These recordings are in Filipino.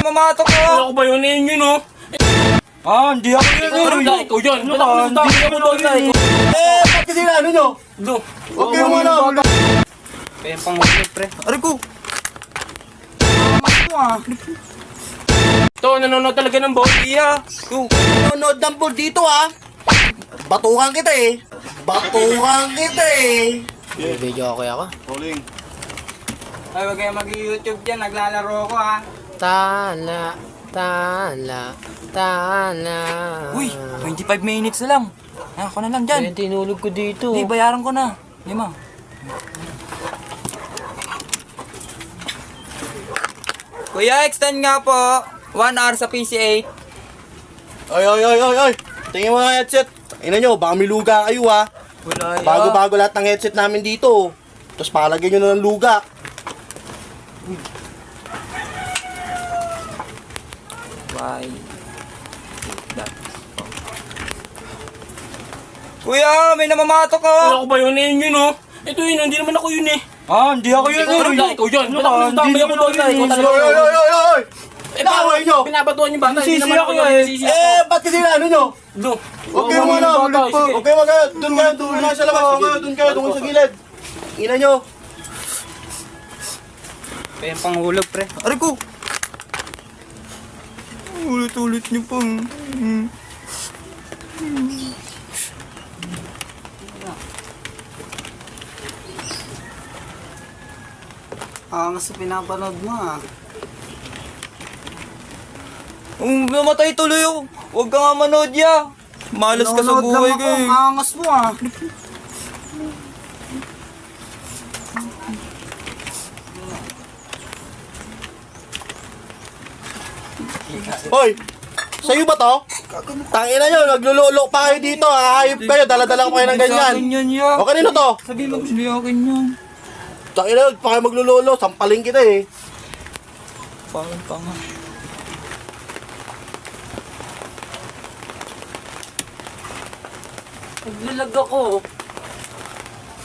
Mamato ko! Ako ba yun? Yun oh. Hindi ako yun. Ikaw yun. Hindi ako doon. Ba't kasi ano nyo? Do. Huwag kayo mga nahuli. Kaya pangulit, pre. Aray ko! Ito, nanonood talaga ng ball. Iya! Go! Nanonood ng ball dito ha. Batukan kita eh. Batukan kita eh. Video ako ako. Rolling. Ay, wag kayo mag-YouTube dyan. Naglalaro ko, ha. Tala, tala, tala. Uy, 25 minutes na lang. Ako na lang dyan. Yan tinulog ko dito. Hindi, bayaran ko na. Lima. Kuya, extend nga po. 1 hour sa PC8. Ay. Tingin mo nga headset. Ina nyo, baka may luga kayo ha. Wala Bago-bago lahat ng headset namin dito. Tapos palagyan nyo na ng luga. Bye. Kuya, may namamato ko. Ako ba yun? Yun oh. Ito yun, hindi naman ako yun eh. Hindi ako yun. Ikaw yun. Tambay ako doon. Ikaw talaga. Oy! Inaway nyo! Pinabatuan yung bata. Hindi Sisi naman ako ako eh. yun. Ba't kasi ano nyo? Do. Huwag kayo mga nahuli. Huwag kayo mag... Doon kayo sa labas. Doon kayo sa gilid. Ina nyo. Kaya panghulog, pre. Aray ko! Ulit-ulit niyo pa. Angas sa pinapanood mo, ah. Namatay tuloy ako. Huwag ka nga manood, ya. Malas ka sa buhay ko, eh. Angas mo, ah. Hoy! Sa'yo ba to? Tangina nyo, naglululo pa kayo dito. Hayop kayo, dala-dala ko kayo ng ganyan. Sa akin yan, ya. O kanino to? Sabi mo, hindi akin yan. Tangina, pa kayo maglululo. Sampaling kita eh. Parang panga. Naglalag ako.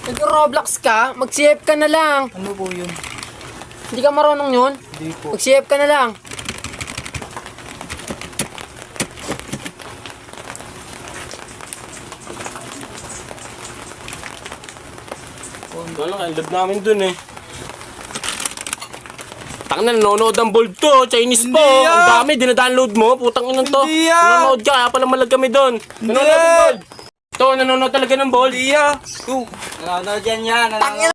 Nag-Roblox ka, mag-CF ka na lang. Ano po yun? Hindi ka marunong yun? Hindi po. Mag-CF ka na lang. Wala, ang love namin dun eh. Tang na, nanonood ng ball to. Chinese po. Hindi Ang ah. dami, dinadownload mo. Putang ina to. Hindi ah. Nanonood ka, kaya pala malag kami dun. Nanonood ng ball. Ito, nanonood talaga ng ball. Iya! Go! Nanonood yan yan.